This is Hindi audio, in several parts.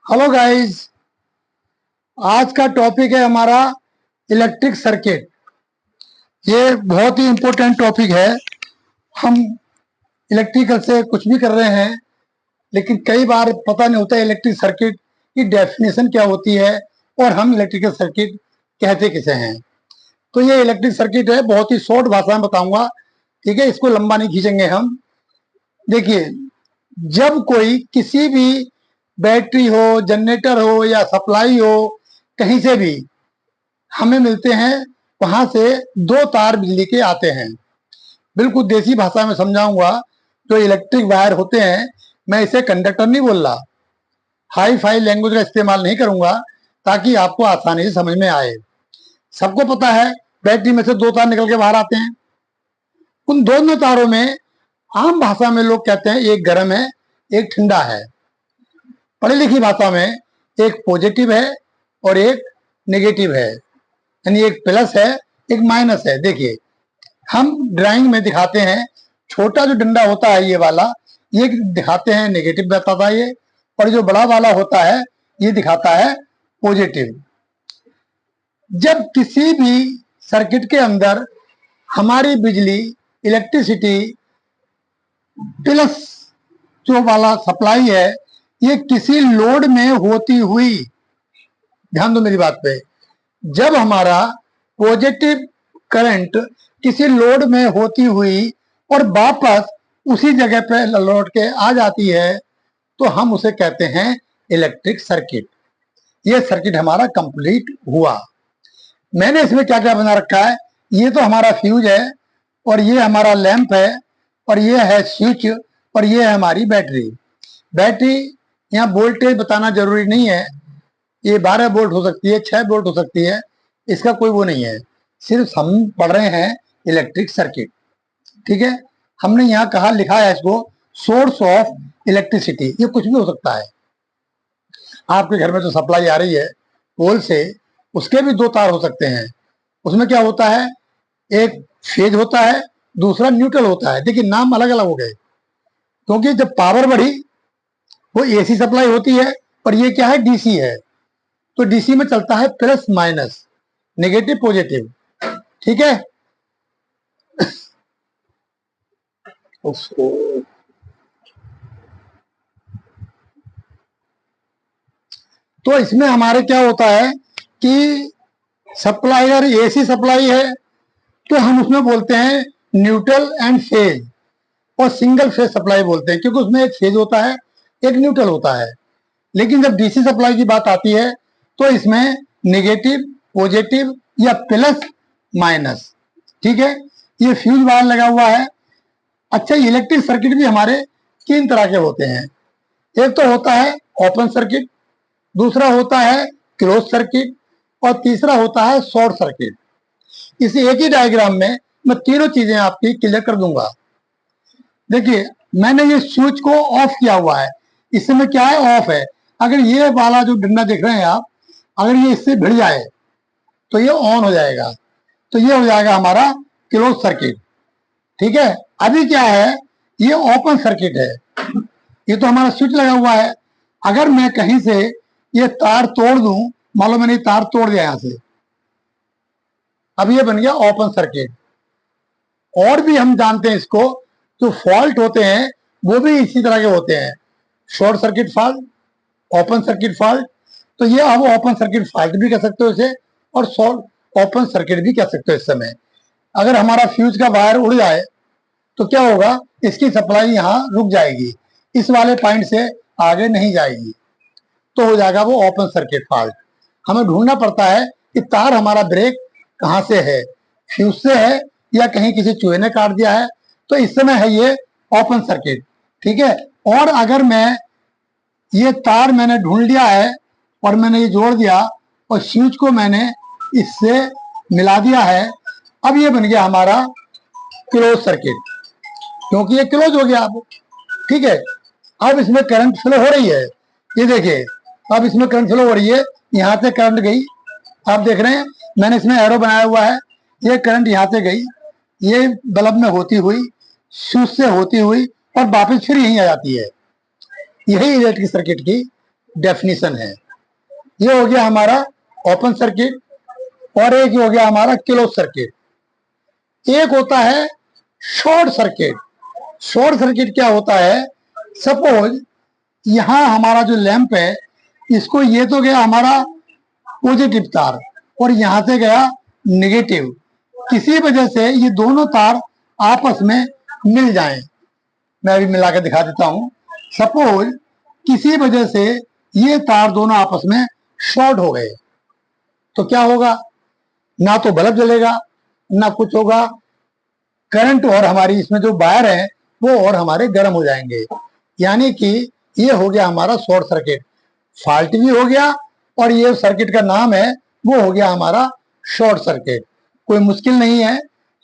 Hello guys. आज का टॉपिक है हमारा इलेक्ट्रिक सर्किट। ये बहुत ही इम्पोर्टेंट टॉपिक है। हम इलेक्ट्रिकल से कुछ भी कर रहे हैं, लेकिन कई बार पता नहीं होता इलेक्ट्रिक सर्किट की डेफिनेशन क्या होती है और हम इलेक्ट्रिकल सर्किट कहते किसे हैं। तो ये इलेक्ट्रिक सर्किट है, बहुत ही शॉर्ट भाषा में बताऊंगा, ठीक है। इसको लंबा नहीं खींचेंगे हम। देखिए, जब कोई किसी भी बैटरी हो, जनरेटर हो या सप्लाई हो, कहीं से भी हमें मिलते हैं, वहां से दो तार बिजली के आते हैं। बिल्कुल देसी भाषा में समझाऊंगा। जो इलेक्ट्रिक वायर होते हैं, मैं इसे कंडक्टर नहीं बोल रहा, हाई फाई लैंग्वेज का इस्तेमाल नहीं करूंगा, ताकि आपको आसानी से समझ में आए। सबको पता है बैटरी में से दो तार निकल के बाहर आते हैं। उन दोनों तारों में आम भाषा में लोग कहते हैं एक गर्म है, एक ठंडा है। पढ़ी लिखी भाषा में एक पॉजिटिव है और एक नेगेटिव है, यानी एक प्लस है, एक माइनस है। देखिए, हम ड्राइंग में दिखाते हैं, छोटा जो डंडा होता है ये वाला, ये दिखाते हैं नेगेटिव बताता है ये, और जो बड़ा वाला होता है ये दिखाता है पॉजिटिव। जब किसी भी सर्किट के अंदर हमारी बिजली, इलेक्ट्रिसिटी प्लस जो वाला सप्लाई है, ये किसी लोड में होती हुई, ध्यान दो मेरी बात पे, जब हमारा पॉजिटिव करंट किसी लोड में होती हुई और वापस उसी जगह पे लौट के आ जाती है, तो हम उसे कहते हैं इलेक्ट्रिक सर्किट। ये सर्किट हमारा कंप्लीट हुआ। मैंने इसमें क्या क्या बना रखा है, ये तो हमारा फ्यूज है, और ये हमारा लैंप है, और ये है स्विच, और ये है हमारी बैटरी। बैटरी, यहाँ वोल्टेज बताना जरूरी नहीं है, ये 12 वोल्ट हो सकती है, 6 वोल्ट हो सकती है, इसका कोई वो नहीं है। सिर्फ हम पढ़ रहे हैं इलेक्ट्रिक सर्किट, ठीक है। हमने यहाँ कहा, लिखा है इसको सोर्स ऑफ इलेक्ट्रिसिटी। ये कुछ भी हो सकता है। आपके घर में जो सप्लाई आ रही है पोल से, उसके भी दो तार हो सकते हैं। उसमें क्या होता है, एक फेज होता है, दूसरा न्यूट्रल होता है। देखिए, नाम अलग अलग हो गए, क्योंकि जब पावर बढ़ी वो एसी सप्लाई होती है, और ये क्या है, डीसी है। तो डीसी में चलता है प्लस माइनस, नेगेटिव पॉजिटिव, ठीक है। उसको तो इसमें हमारे क्या होता है कि सप्लाई, अगर एसी सप्लाई है तो हम उसमें बोलते हैं न्यूट्रल एंड फेज, और सिंगल फेज सप्लाई बोलते हैं, क्योंकि उसमें एक फेज होता है, एक न्यूट्रल होता है। लेकिन जब डीसी सप्लाई की बात आती है तो इसमें नेगेटिव, पॉजिटिव या प्लस माइनस, ठीक है। ये फ्यूज वायर लगा हुआ है। अच्छा, इलेक्ट्रिक सर्किट भी हमारे तीन तरह के होते हैं। एक तो होता है ओपन सर्किट, दूसरा होता है क्लोज सर्किट, और तीसरा होता है शॉर्ट सर्किट। इस एक ही डायग्राम में मैं तीनों चीजें आपकी क्लियर कर दूंगा। देखिए, मैंने ये स्विच को ऑफ किया हुआ है, इस समय क्या है, ऑफ है। अगर ये वाला जो डंडा देख रहे हैं आप, अगर ये इससे भिड़ जाए तो ये ऑन हो जाएगा, तो ये हो जाएगा हमारा क्लोज सर्किट, ठीक है। अभी क्या है, ये ओपन सर्किट है, ये तो हमारा स्विच लगा हुआ है। अगर मैं कहीं से ये तार तोड़ दूं, मान लो मैंने तार तोड़ दिया यहां से, अब ये बन गया ओपन सर्किट। और भी हम जानते हैं इसको, जो फॉल्ट होते हैं वो भी इसी तरह के होते हैं, short circuit fault, open circuit fault. तो ये अब ओपन सर्किट फॉल्ट भी कह सकते हो इसे, और शॉर्ट ओपन सर्किट भी कह सकते हो। इस समय अगर हमारा फ्यूज का वायर उड़ जाए तो क्या होगा, इसकी सप्लाई यहाँ रुक जाएगी, इस वाले पॉइंट से आगे नहीं जाएगी, तो हो जाएगा वो ओपन सर्किट फॉल्ट। हमें ढूंढना पड़ता है कि तार हमारा ब्रेक कहाँ से है, फ्यूज से है या कहीं किसी चूहे ने काट दिया है। तो इस समय है ये ओपन सर्किट, ठीक है। और अगर मैं ये तार मैंने ढूंढ लिया है और मैंने ये जोड़ दिया और स्विच को मैंने इससे मिला दिया है, अब ये बन गया हमारा क्लोज सर्किट, क्योंकि ये क्लोज हो गया अब, ठीक है। अब इसमें करंट फ्लो हो रही है, ये देखिए, अब इसमें करंट फ्लो हो रही है, यहां से करंट गई, आप देख रहे हैं मैंने इसमें एरो बनाया हुआ है, ये करंट यहां से गई, ये बल्ब में होती हुई, स्विच से होती हुई, और वापस फिर यहीं आ जाती है। यही इलेक्ट्रिक सर्किट की डेफिनेशन है। ये हो गया हमारा ओपन सर्किट, और एक हो गया हमारा क्लोज सर्किट। एक होता है शॉर्ट सर्किट। शॉर्ट सर्किट क्या होता है, सपोज यहां हमारा जो लैंप है, इसको ये तो गया हमारा पॉजिटिव तार और यहां से गया नेगेटिव, किसी वजह से ये दोनों तार आपस में मिल जाएं। मैं अभी मिला के दिखा देता हूं। सपोज किसी वजह से ये तार दोनों आपस में शॉर्ट हो गए, तो क्या होगा, ना तो बल्ब जलेगा ना कुछ होगा, करंट और हमारी इसमें जो वायर है वो और हमारे गर्म हो जाएंगे। यानी कि ये हो गया हमारा शॉर्ट सर्किट, फॉल्ट भी हो गया, और ये सर्किट का नाम है वो हो गया हमारा शॉर्ट सर्किट। कोई मुश्किल नहीं है।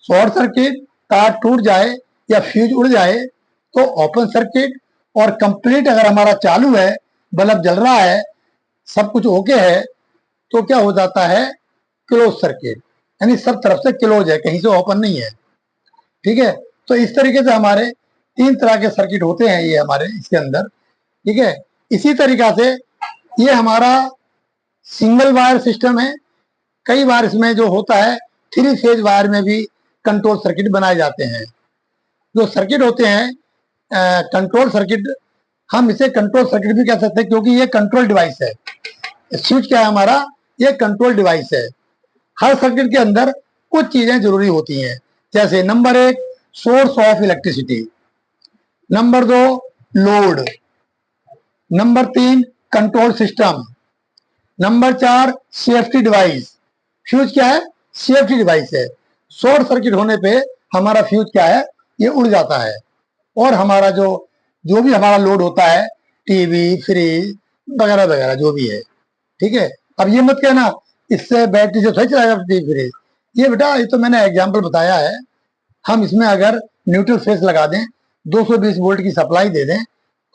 शॉर्ट सर्किट, तार टूट जाए या फ्यूज उड़ जाए तो ओपन सर्किट, और कंप्लीट अगर हमारा चालू है, बल्ब जल रहा है, सब कुछ ओके है, तो क्या हो जाता है, क्लोज सर्किट, यानी सब तरफ से क्लोज है, कहीं से ओपन नहीं है। ठीक है, तो इस तरीके से हमारे 3 तरह के सर्किट होते हैं ये हमारे इसके अंदर। ठीक है, इसी तरीका से ये हमारा सिंगल वायर सिस्टम है। कई बार इसमें जो होता है 3 फेज वायर में भी कंट्रोल सर्किट बनाए जाते हैं। जो सर्किट होते हैं कंट्रोल सर्किट, हम इसे कंट्रोल सर्किट भी कह सकते हैं, क्योंकि ये कंट्रोल डिवाइस है। स्विच क्या है हमारा, ये कंट्रोल डिवाइस है। हर सर्किट के अंदर कुछ चीजें जरूरी होती हैं, जैसे number 1 source of electricity, number 2 load, number 3 control system, number 4 safety device. Fuse क्या है, सेफ्टी डिवाइस है। शॉर्ट सर्किट होने पे हमारा फ्यूज क्या है, ये उड़ जाता है, और हमारा जो जो भी हमारा लोड होता है, टीवी, फ्रिज वगैरह वगैरह जो भी है। ठीक है, अब ये मत कहना इससे बैटरी से थोड़ी चलाएगा टीवी फ्रिज, ये बेटा ये तो मैंने एग्जाम्पल बताया है। हम इसमें अगर न्यूट्रल फेस लगा दें, 220 वोल्ट की सप्लाई दे दें,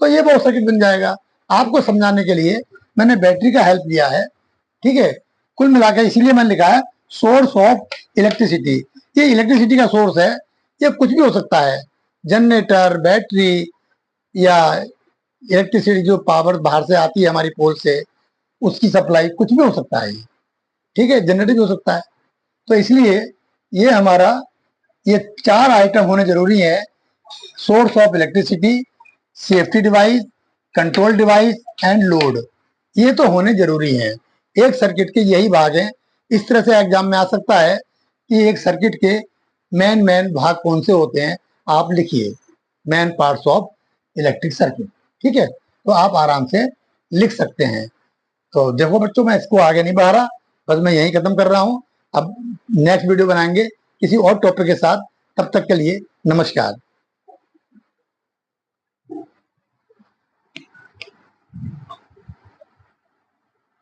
तो ये बहुत सर्किट बन जाएगा। आपको समझाने के लिए मैंने बैटरी का हेल्प लिया है। ठीक है, कुल मिलाकर इसीलिए मैंने लिखा है सोर्स ऑफ इलेक्ट्रिसिटी। ये इलेक्ट्रिसिटी का सोर्स है, ये कुछ भी हो सकता है, जनरेटर, बैटरी, या इलेक्ट्रिसिटी जो पावर बाहर से आती है हमारी पोल से, उसकी सप्लाई, कुछ भी हो सकता है। ठीक है, जनरेटर भी हो सकता है। तो इसलिए ये हमारा ये 4 आइटम होने जरूरी है, source of electricity, safety device, control device and load. ये तो होने जरूरी हैं। एक सर्किट के यही भाग हैं। इस तरह से एग्जाम में आ सकता है कि एक सर्किट के मेन भाग कौन से होते हैं, आप लिखिए main parts of electric circuit. ठीक है, तो आप आराम से लिख सकते हैं। तो देखो बच्चों, मैं इसको आगे नहीं बढ़ा रहा, बस मैं यही खत्म कर रहा हूं। अब नेक्स्ट वीडियो बनाएंगे किसी और टॉपिक के साथ। तब तक के लिए नमस्कार।